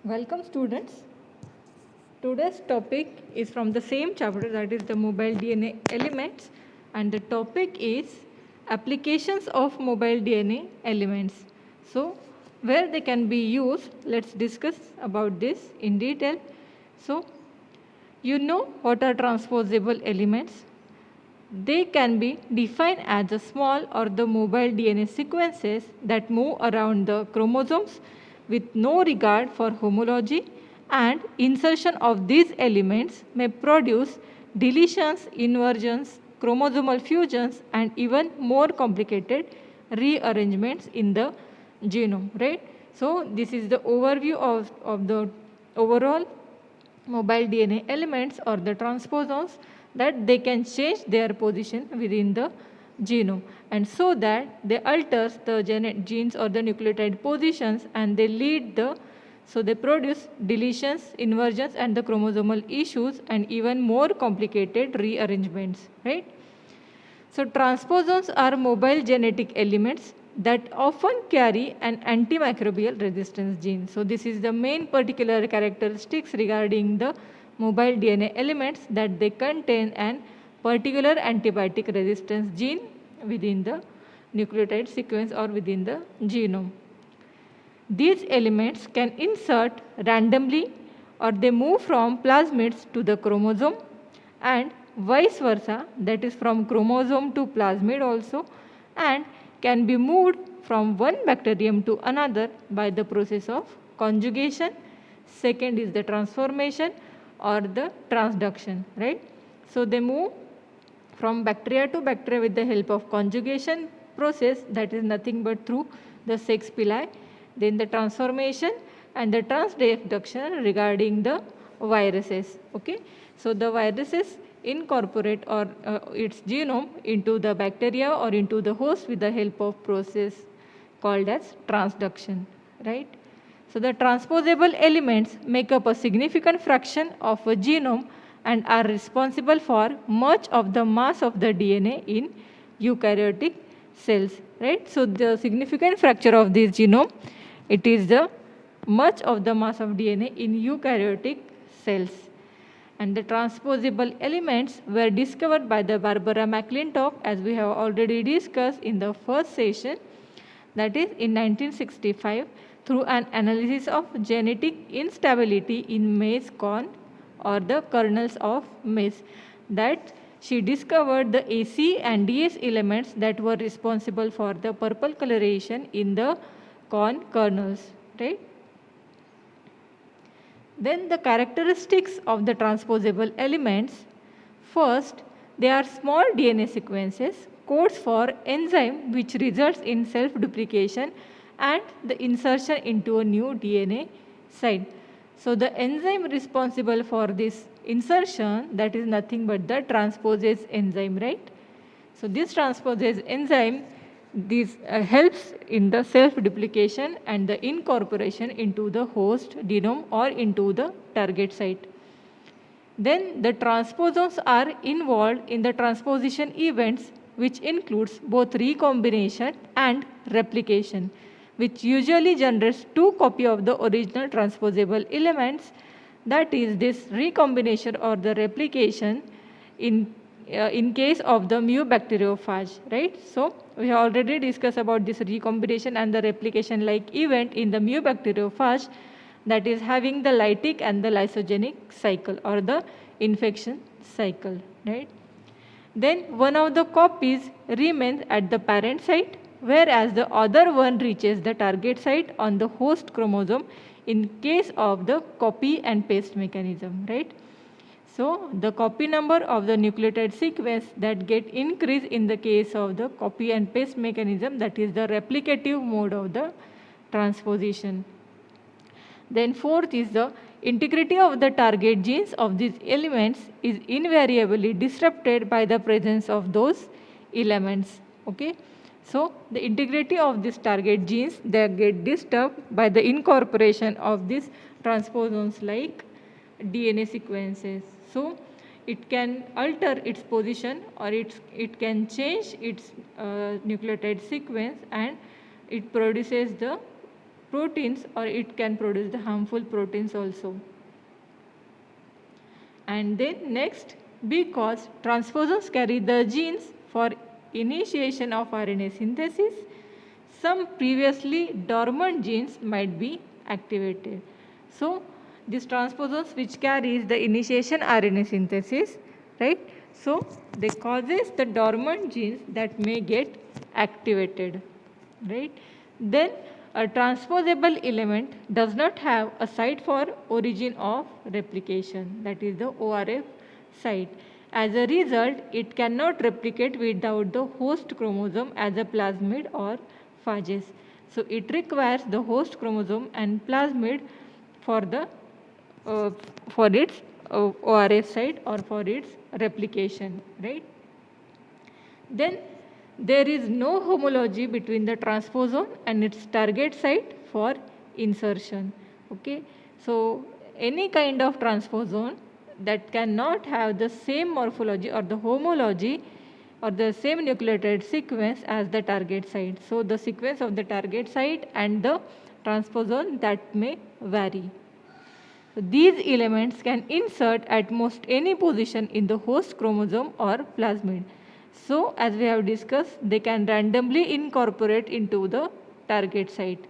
Welcome students. Today's topic is from the same chapter, that is the mobile DNA elements, and the topic is applications of mobile DNA elements. So where they can be used, let's discuss about this in detail. So you know what are transposable elements? They can be defined as the small or the mobile DNA sequences that move around the chromosomes with no regard for homology, and insertion of these elements may produce deletions, inversions, chromosomal fusions, and even more complicated rearrangements in the genome, right? So this is the overview of the overall mobile DNA elements or the transposons, that they can change their position within the genome, and so that they alters the genes or the nucleotide positions, and they lead the, so they produce deletions, inversions, and the chromosomal issues, and even more complicated rearrangements, right? So transposons are mobile genetic elements that often carry an antimicrobial resistance gene. So this is the main particular characteristics regarding the mobile DNA elements, that they contain an particular antibiotic resistance gene within the nucleotide sequence or within the genome. These elements can insert randomly, or they move from plasmids to the chromosome, and vice versa, that is from chromosome to plasmid also, and can be moved from one bacterium to another by the process of conjugation. Second is the transformation or the transduction, right? So they move from bacteria to bacteria with the help of conjugation process, that is nothing but through the sex pili, then the transformation and the transduction regarding the viruses. Okay, so the viruses incorporate or its genome into the bacteria or into the host with the help of process called as transduction, right? So the transposable elements make up a significant fraction of a genome and are responsible for much of the mass of the DNA in eukaryotic cells, right? So the significant fracture of this genome, it is the much of the mass of DNA in eukaryotic cells. And the transposable elements were discovered by the Barbara McClintock, as we have already discussed in the first session, that is in 1965, through an analysis of genetic instability in maize corn or the kernels of maize, that she discovered the AC and DS elements that were responsible for the purple coloration in the corn kernels, right? Then the characteristics of the transposable elements. First, they are small DNA sequences, codes for enzyme which results in self-duplication and the insertion into a new DNA site. So the enzyme responsible for this insertion, that is nothing but the transposase enzyme, right? So this transposase enzyme, this helps in the self-duplication and the incorporation into the host genome or into the target site. Then the transposons are involved in the transposition events, which includes both recombination and replication, which usually generates two copies of the original transposable elements. That is, this recombination or the replication in case of the myobacteriophage, right? So we have already discussed about this recombination and the replication like event in the myobacteriophage, that is having the lytic and the lysogenic cycle or the infection cycle, right? Then one of the copies remains at the parent site, whereas the other one reaches the target site on the host chromosome in case of the copy and paste mechanism, right? So the copy number of the nucleotide sequence that get increased in the case of the copy and paste mechanism, that is the replicative mode of the transposition. Then fourth is the integrity of the target genes of these elements is invariably disrupted by the presence of those elements. Okay, so the integrity of these target genes, they get disturbed by the incorporation of these transposons like DNA sequences. So it can alter its position, or it can change its nucleotide sequence, and it produces the proteins, or it can produce the harmful proteins also. And then next, because transposons carry the genes for initiation of RNA synthesis, some previously dormant genes might be activated. So these transposons which carries the initiation RNA synthesis, right? So they causes the dormant genes that may get activated, right? Then a transposable element does not have a site for origin of replication, that is the ORF site. As a result, it cannot replicate without the host chromosome as a plasmid or phages. So it requires the host chromosome and plasmid for the for its ORF site or for its replication, right? Then there is no homology between the transposon and its target site for insertion. Okay, so any kind of transposon that cannot have the same morphology or the homology or the same nucleotide sequence as the target site. So the sequence of the target site and the transposon that may vary. So these elements can insert at most any position in the host chromosome or plasmid. So as we have discussed, they can randomly incorporate into the target site,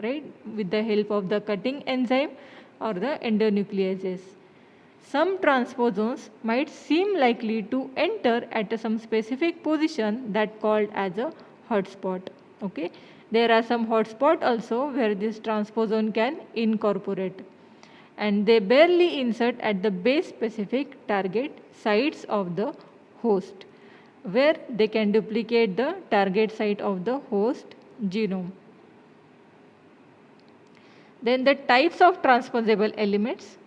right, with the help of the cutting enzyme or the endonucleases. Some transposons might seem likely to enter at some specific position that called as a hotspot. Okay, there are some hotspot also where this transposon can incorporate, and they barely insert at the base specific target sites of the host, where they can duplicate the target site of the host genome. Then the types of transposable elements.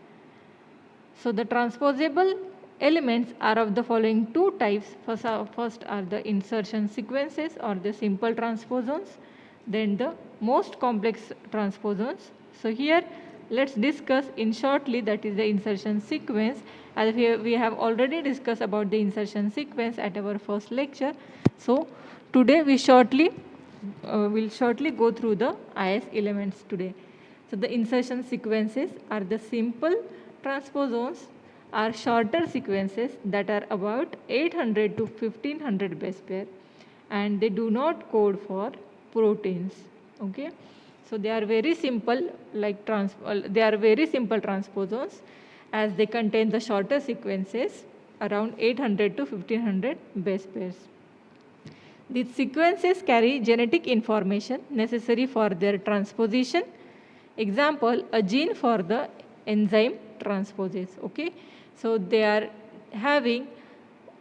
So the transposable elements are of the following two types. First are the insertion sequences or the simple transposons, then the most complex transposons. So here let's discuss in shortly, that is the insertion sequence, as we have already discussed about the insertion sequence at our first lecture. So today we will shortly go through the IS elements today. So the insertion sequences are the simple transposons, are shorter sequences that are about 800 to 1500 base pair, and they do not code for proteins. Okay, so they are very simple, like they are very simple transposons, as they contain the shorter sequences around 800 to 1500 base pairs. These sequences carry genetic information necessary for their transposition. Example, a gene for the enzyme transposase. Okay, so they are having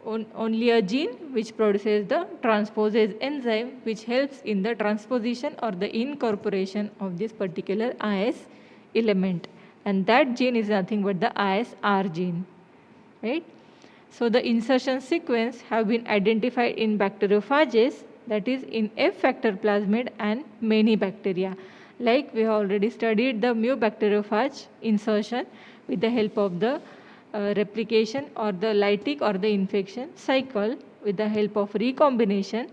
only a gene which produces the transposase enzyme, which helps in the transposition or the incorporation of this particular IS element, and that gene is nothing but the ISR gene, right? So the insertion sequence have been identified in bacteriophages, that is in F factor plasmid and many bacteria. Like we have already studied the mu bacteriophage insertion with the help of the replication or the lytic or the infection cycle. With the help of recombination,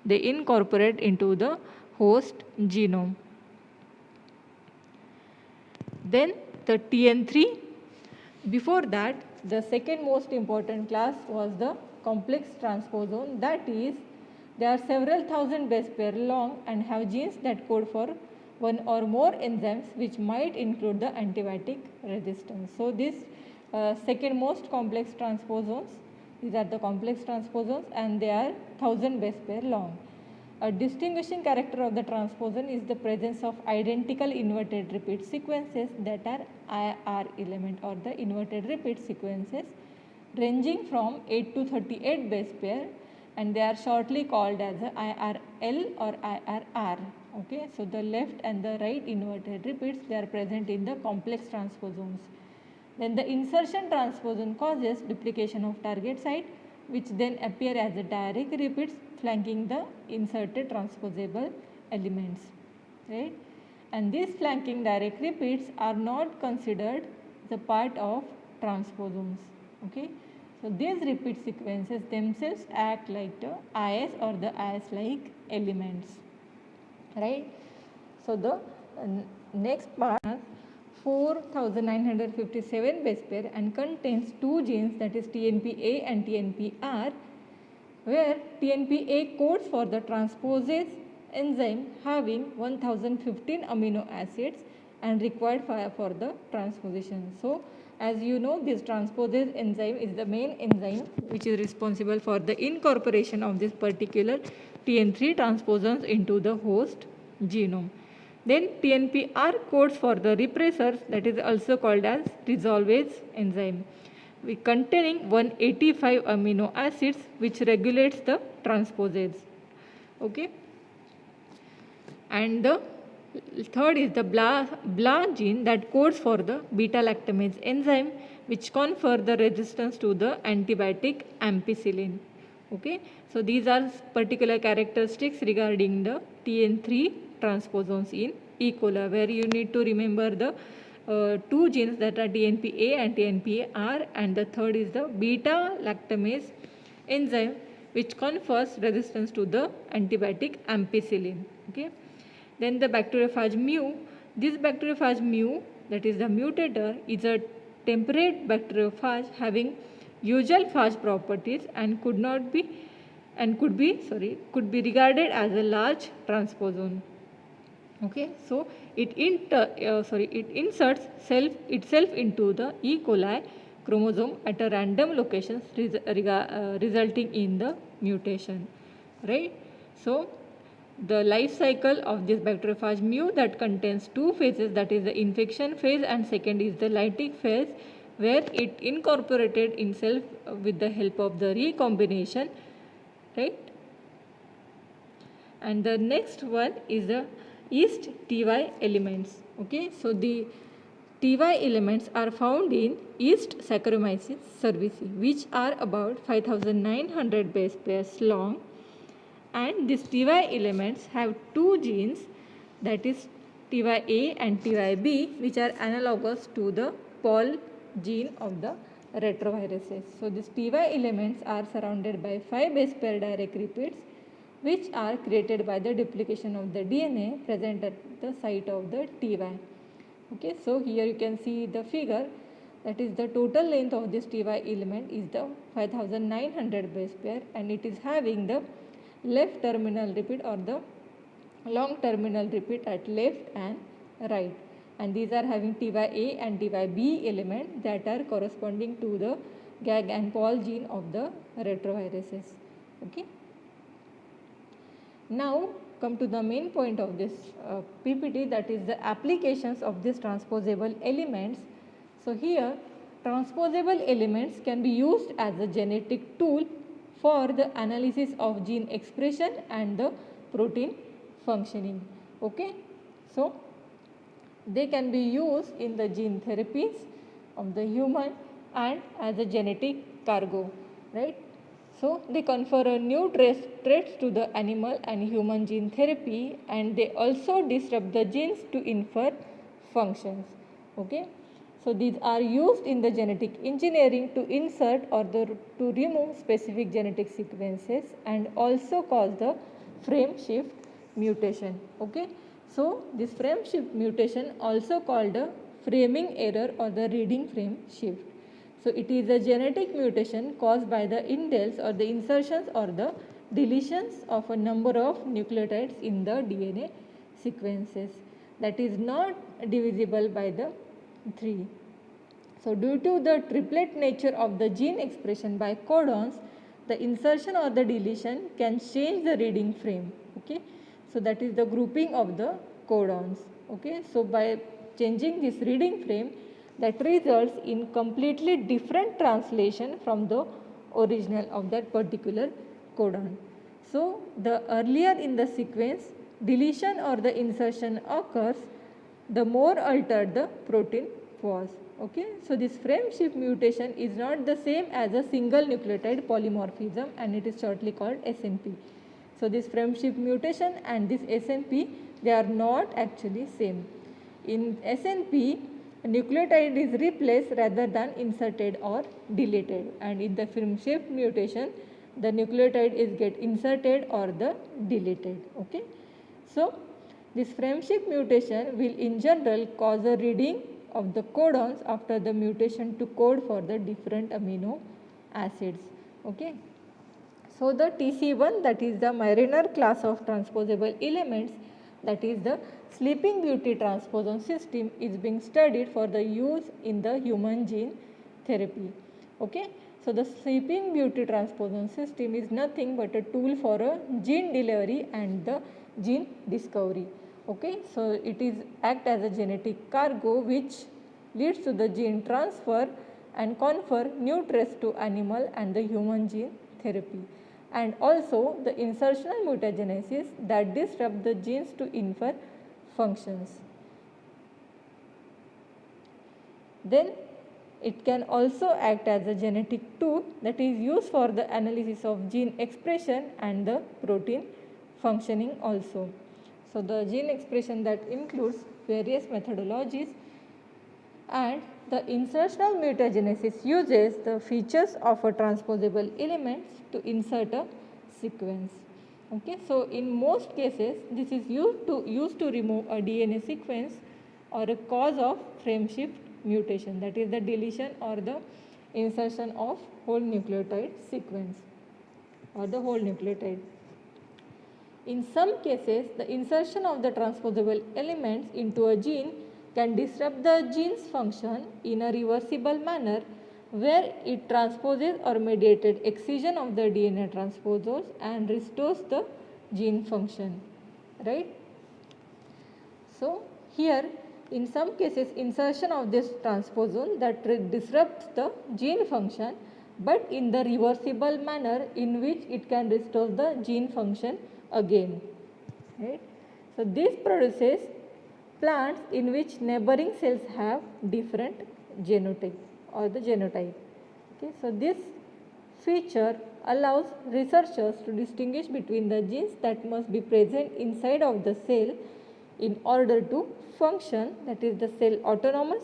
they incorporate into the host genome. Then the TN3. Before that, the second most important class was the complex transposon, that is, they are several thousand base pair long and have genes that code for one or more enzymes, which might include the antibiotic resistance. So this second most complex transposons, these are the complex transposons, and they are 1000 base pair long. A distinguishing character of the transposon is the presence of identical inverted repeat sequences, that are IR element or the inverted repeat sequences, ranging from 8 to 38 base pair, and they are shortly called as a IRL or IRR. Okay, so the left and the right inverted repeats, they are present in the complex transposons. Then the insertion transposon causes duplication of target site, which then appear as a direct repeats flanking the inserted transposable elements, right? And these flanking direct repeats are not considered the part of transposons. Okay, so these repeat sequences themselves act like the IS or the IS-like elements, right? So the Next part 4957 base pair and contains two genes, that is TNPA and TNPR, where TNPA codes for the transposase enzyme having 1015 amino acids and required for the transposition. So, as you know, this transposase enzyme is the main enzyme which is responsible for the incorporation of this particular TN3 transposons into the host genome. Then TNPR codes for the repressors, that is also called as resolvase enzyme, containing 185 amino acids which regulates the transposase. Okay. And the third is the BLA gene that codes for the beta lactamase enzyme which confer the resistance to the antibiotic ampicillin. Okay. So these are particular characteristics regarding the TN3 transposons in E. coli, where you need to remember the two genes, that are TNPA and TNPAR, and the third is the beta lactamase enzyme which confers resistance to the antibiotic ampicillin. Okay. Then the bacteriophage mu. This bacteriophage mu, that is the mutator, is a temperate bacteriophage having usual phage properties and could be regarded as a large transposon. Okay, so it inserts itself into the E. coli chromosome at a random locations, resulting in the mutation, right? So the life cycle of this bacteriophage mu that contains two phases, that is the infection phase and second is the lytic phase, where it incorporated itself with the help of the recombination, right? And the next one is the yeast TY elements. Okay, so the TY elements are found in yeast Saccharomyces cerevisiae, which are about 5900 base pairs long, and these TY elements have two genes, that is TYA and TYB, which are analogous to the Pol gene of the retroviruses. So these TY elements are surrounded by 5 base pair direct repeats which are created by the duplication of the DNA present at the site of the TY. Okay, so here you can see the figure, that is the total length of this TY element is the 5900 base pair, and it is having the left terminal repeat or the long terminal repeat at left and right, and these are having TYA and TYB element that are corresponding to the GAG and Pol gene of the retroviruses. Okay. Now come to the main point of this PPT, that is the applications of these transposable elements. So here transposable elements can be used as a genetic tool for the analysis of gene expression and the protein functioning. Okay. So they can be used in the gene therapies of the human and as a genetic cargo, right? So they confer a new traits to the animal and human gene therapy, and they also disrupt the genes to infer functions. Okay. So these are used in the genetic engineering to insert or to remove specific genetic sequences and also cause the frame shift mutation. Okay. So this frame shift mutation also called a framing error or the reading frame shift. So it is a genetic mutation caused by the indels or the insertions or the deletions of a number of nucleotides in the DNA sequences that is not divisible by the 3. So due to the triplet nature of the gene expression by codons, the insertion or the deletion can change the reading frame. Okay. So that is the grouping of the codons. Okay. So by changing this reading frame, that results in completely different translation from the original of that particular codon. So the earlier in the sequence deletion or the insertion occurs, the more altered the protein was. Okay. So this frame shift mutation is not the same as a single nucleotide polymorphism, and it is shortly called SNP. So this frame shift mutation and this SNP, they are not actually same. In SNP, nucleotide is replaced rather than inserted or deleted, and in the frame shift mutation the nucleotide is get inserted or the deleted. Okay. So This frameshift mutation will in general cause a reading of the codons after the mutation to code for the different amino acids. Okay. So the TC1, that is the Mariner class of transposable elements, that is the Sleeping Beauty transposon system, is being studied for the use in the human gene therapy. Okay. So the Sleeping Beauty transposon system is nothing but a tool for a gene delivery and the gene discovery. Okay. So it is act as a genetic cargo which leads to the gene transfer and confer new traits to animal and the human gene therapy, and also the insertional mutagenesis that disrupt the genes to infer functions. Then it can also act as a genetic tool that is used for the analysis of gene expression and the protein functioning also. So the gene expression that includes various methodologies, and the insertional mutagenesis uses the features of a transposable elements to insert a sequence. Okay, so in most cases this is used to remove a DNA sequence or a cause of frameshift mutation, that is the deletion or the insertion of whole nucleotide sequence or the whole nucleotide. In some cases, the insertion of the transposable elements into a gene can disrupt the gene's function in a reversible manner, where it transposes or mediated excision of the DNA transposons and restores the gene function, right? So here in some cases insertion of this transposon that disrupts the gene function, but in the reversible manner in which it can restore the gene function again, right? So this produces plants in which neighboring cells have different genotype or the genotype. Okay, so this feature allows researchers to distinguish between the genes that must be present inside of the cell in order to function, that is the cell autonomous,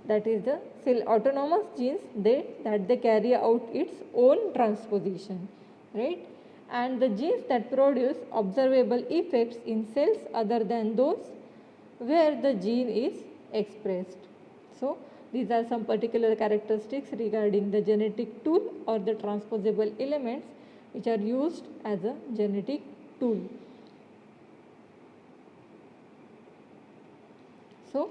that is the cell autonomous genes that they carry out its own transposition, right? And the genes that produce observable effects in cells other than those where the gene is expressed. So these are some particular characteristics regarding the genetic tool or the transposable elements which are used as a genetic tool. So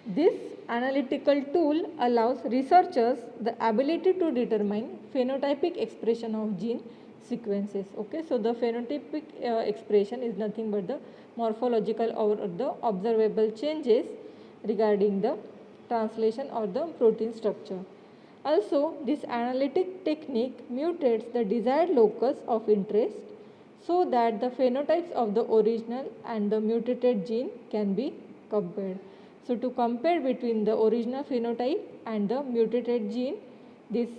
this analytical tool allows researchers the ability to determine phenotypic expression of gene sequences. Okay, so the phenotypic expression is nothing but the morphological or the observable changes regarding the translation or the protein structure. Also, this analytic technique mutates the desired locus of interest so that the phenotypes of the original and the mutated gene can be compared. So to compare between the original phenotype and the mutated gene, this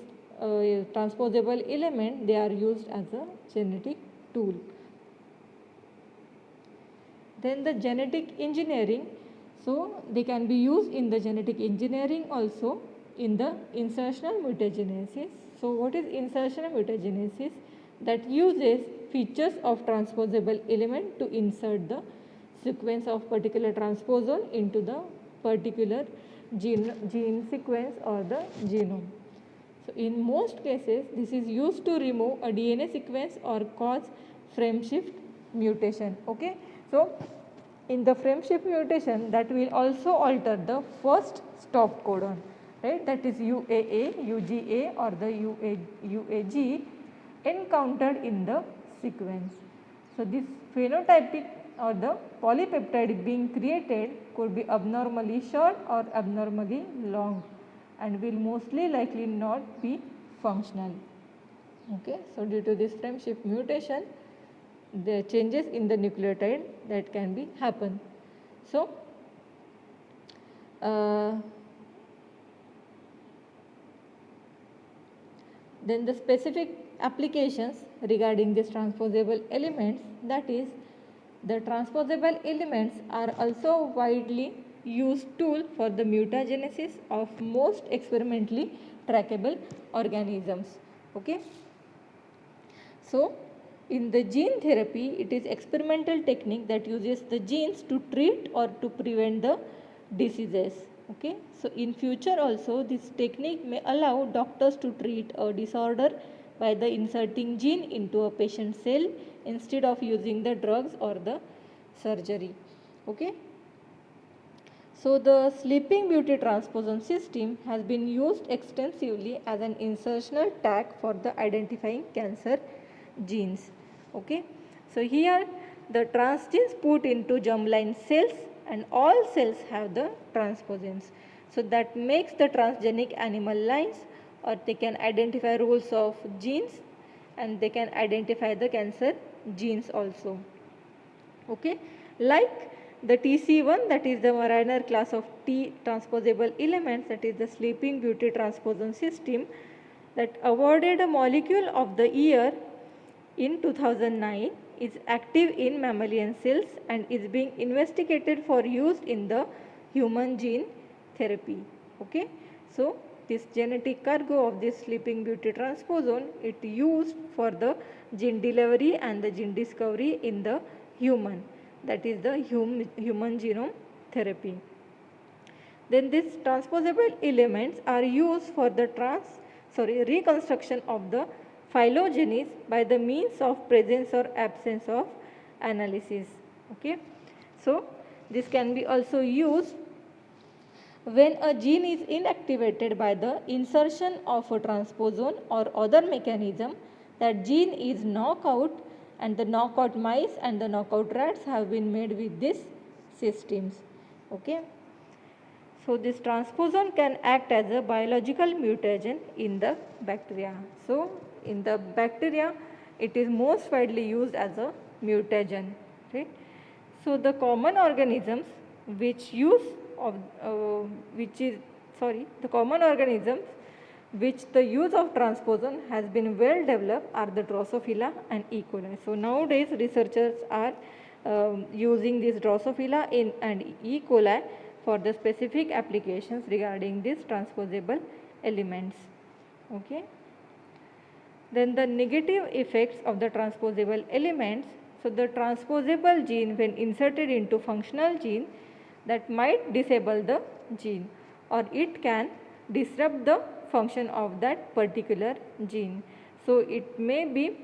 transposable element, they are used as a genetic tool. Then the genetic engineering, so they can be used in the genetic engineering also in the insertional mutagenesis. So what is insertional mutagenesis? That uses features of transposable element to insert the sequence of particular transposon into the particular gene sequence or the genome. So in most cases this is used to remove a DNA sequence or cause frameshift mutation. Okay, so in the frameshift mutation that will also alter the first stop codon, right, that is UAA, UGA or the UAG encountered in the sequence. So this phenotypic or the polypeptide being created could be abnormally short or abnormally long and will mostly likely not be functional. Okay, so due to this frameshift mutation, the changes in the nucleotide that can be happen. So then the specific applications regarding these transposable elements, that is the transposable elements are also widely used tool for the mutagenesis of most experimentally trackable organisms. Okay, so In the gene therapy, it is experimental technique that uses the genes to treat or to prevent the diseases. Okay, so in future also this technique may allow doctors to treat a disorder by the inserting gene into a patient cell instead of using the drugs or the surgery. Okay. So the Sleeping Beauty transposon system has been used extensively as an insertional tag for the identifying cancer genes. Okay. So here the transgenes put into germline cells and all cells have the transposons. So that makes the transgenic animal lines, or they can identify roles of genes and they can identify the cancer genes also. Okay, like the TC1, that is the Mariner class of T transposable elements, that is the Sleeping Beauty transposon system, that awarded a molecule of the year in 2009, is active in mammalian cells and is being investigated for use in the human gene therapy. Okay, so this genetic cargo of this Sleeping Beauty transposon, it used for the gene delivery and the gene discovery in the human, that is the human genome therapy. Then these transposable elements are used for the reconstruction of the phylogenies by the means of presence or absence of analysis. Okay, so this can be also used when a gene is inactivated by the insertion of a transposon or other mechanism. That gene is knocked out, and the knockout mice and the knockout rats have been made with these systems. Okay. So this transposon can act as a biological mutagen in the bacteria. So in the bacteria, it is most widely used as a mutagen. Right? So the common organisms which use of the common organisms which the use of transposon has been well developed are the Drosophila and E. coli. So nowadays researchers are using this Drosophila and E. coli for the specific applications regarding these transposable elements. Okay. Then the negative effects of the transposable elements. So the transposable gene, when inserted into functional gene, that might disable the gene, or it can disrupt the function of that particular gene. So it may be,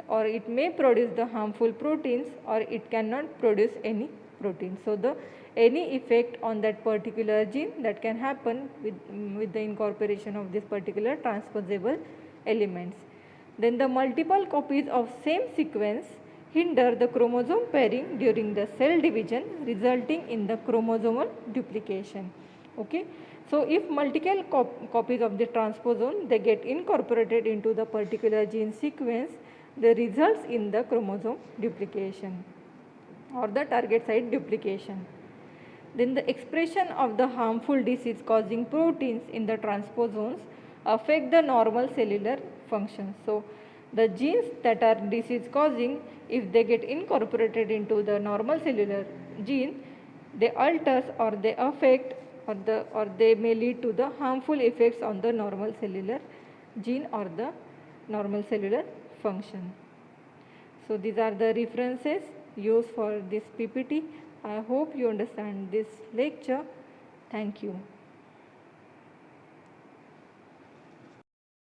or it may produce the harmful proteins, or it cannot produce any protein. So the any effect on that particular gene that can happen with the incorporation of this particular transposable elements. Then the multiple copies of same sequence hinder the chromosome pairing during the cell division, resulting in the chromosomal duplication. Okay. So if multiple copies of the transposon they get incorporated into the particular gene sequence, they results in the chromosome duplication or the target site duplication. Then the expression of the harmful disease causing proteins in the transposons affect the normal cellular function. So the genes that are disease causing, if they get incorporated into the normal cellular gene, they alters or they affect or they may lead to the harmful effects on the normal cellular gene or the normal cellular function. So these are the references used for this PPT. I hope you understand this lecture. Thank you.